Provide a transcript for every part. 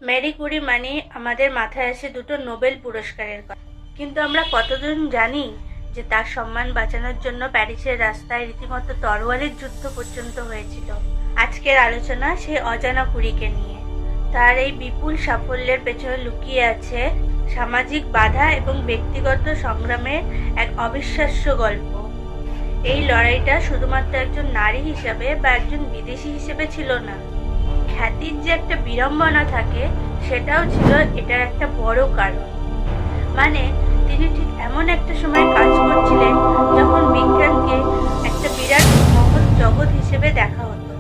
Mary কুরি মানে আমাদের মাথায় আসে দুটো নোবেল পুরস্কারের কথা, কিন্তু আমরা কতজন জানি যে তার সম্মান বাঁচানোর জন্য প্যারিসের রাস্তায় রীতিমতো তরোয়ালের যুদ্ধ পর্যন্ত হয়েছিল। আজকের আলোচনা সেই অজানা কুরিকে নিয়ে। তার এই বিপুল সাফল্যের পেছনে লুকিয়ে আছে সামাজিক বাধা এবং ব্যক্তিগত সংগ্রামের এক অবিশ্বাস্য গল্প। এই লড়াইটা শুধুমাত্র একজন নারী হিসেবে বা একজন বিদেশি হিসেবে ছিল না। খ্যাতির যে একটা বিড়ম্বনা থাকে সেটাও ছিল এটার একটা বড় কারণ। মানে তিনি ঠিক এমন একটা সময় কাজ করছিলেন যখন বিজ্ঞানকে একটা বিরাট মহৎ জগৎ হিসেবে দেখা হতো,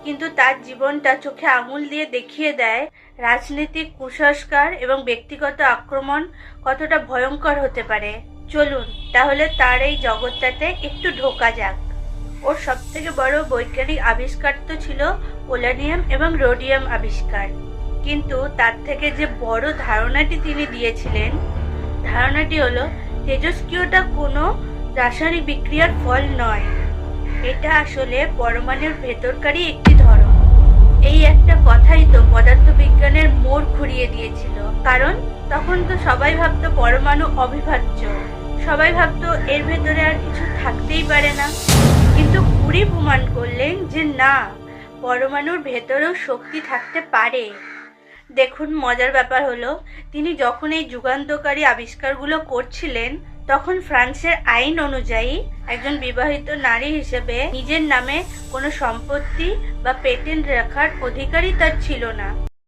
কিন্তু তার জীবনটা চোখে আঙুল দিয়ে দেখিয়ে দেয় রাজনৈতিক কুসংস্কার এবং ব্যক্তিগত আক্রমণ কতটা ভয়ঙ্কর হতে পারে। চলুন তাহলে তার এই জগৎটাতে একটু ঢোকা যাক। ওর সব থেকে বড় বৈজ্ঞানিক আবিষ্কার তো ছিল পোলোনিয়াম এবং রোডিয়াম আবিষ্কার, কিন্তু তার থেকে যে বড় ধারণাটি তিনি দিয়েছিলেন, ধারণাটি হলো তেজস্ক্রিয়তা কোনো রাসায়নিক বিক্রিয়ার ফল নয়, এটা আসলে পরমাণুর ভেতরকারই একটি ধরন। এই একটা কথাই তো পদার্থবিজ্ঞানের মোড় ঘুরিয়ে দিয়েছিল, কারণ তখন তো সবাই ভাবতো পরমাণু অবিভাজ্য, সবাই ভাবতো এর ভেতরে আর কিছু থাকতেই পারে না। কিন্তু কুরি প্রমাণ করলেন যে না, পরমাণুর ভেতরেও শক্তি থাকতে পারে। দেখুন, মজার ব্যাপার হলো তিনি যখন এই যুগান্তকারী আবিষ্কারগুলো করছিলেন তখন ফ্রান্সের আইন অনুযায়ী একজন বিবাহিত নারী হিসেবে নিজের নামে কোনো সম্পত্তি বা পেটেন্ট রাখার অধিকারই তার ছিল না।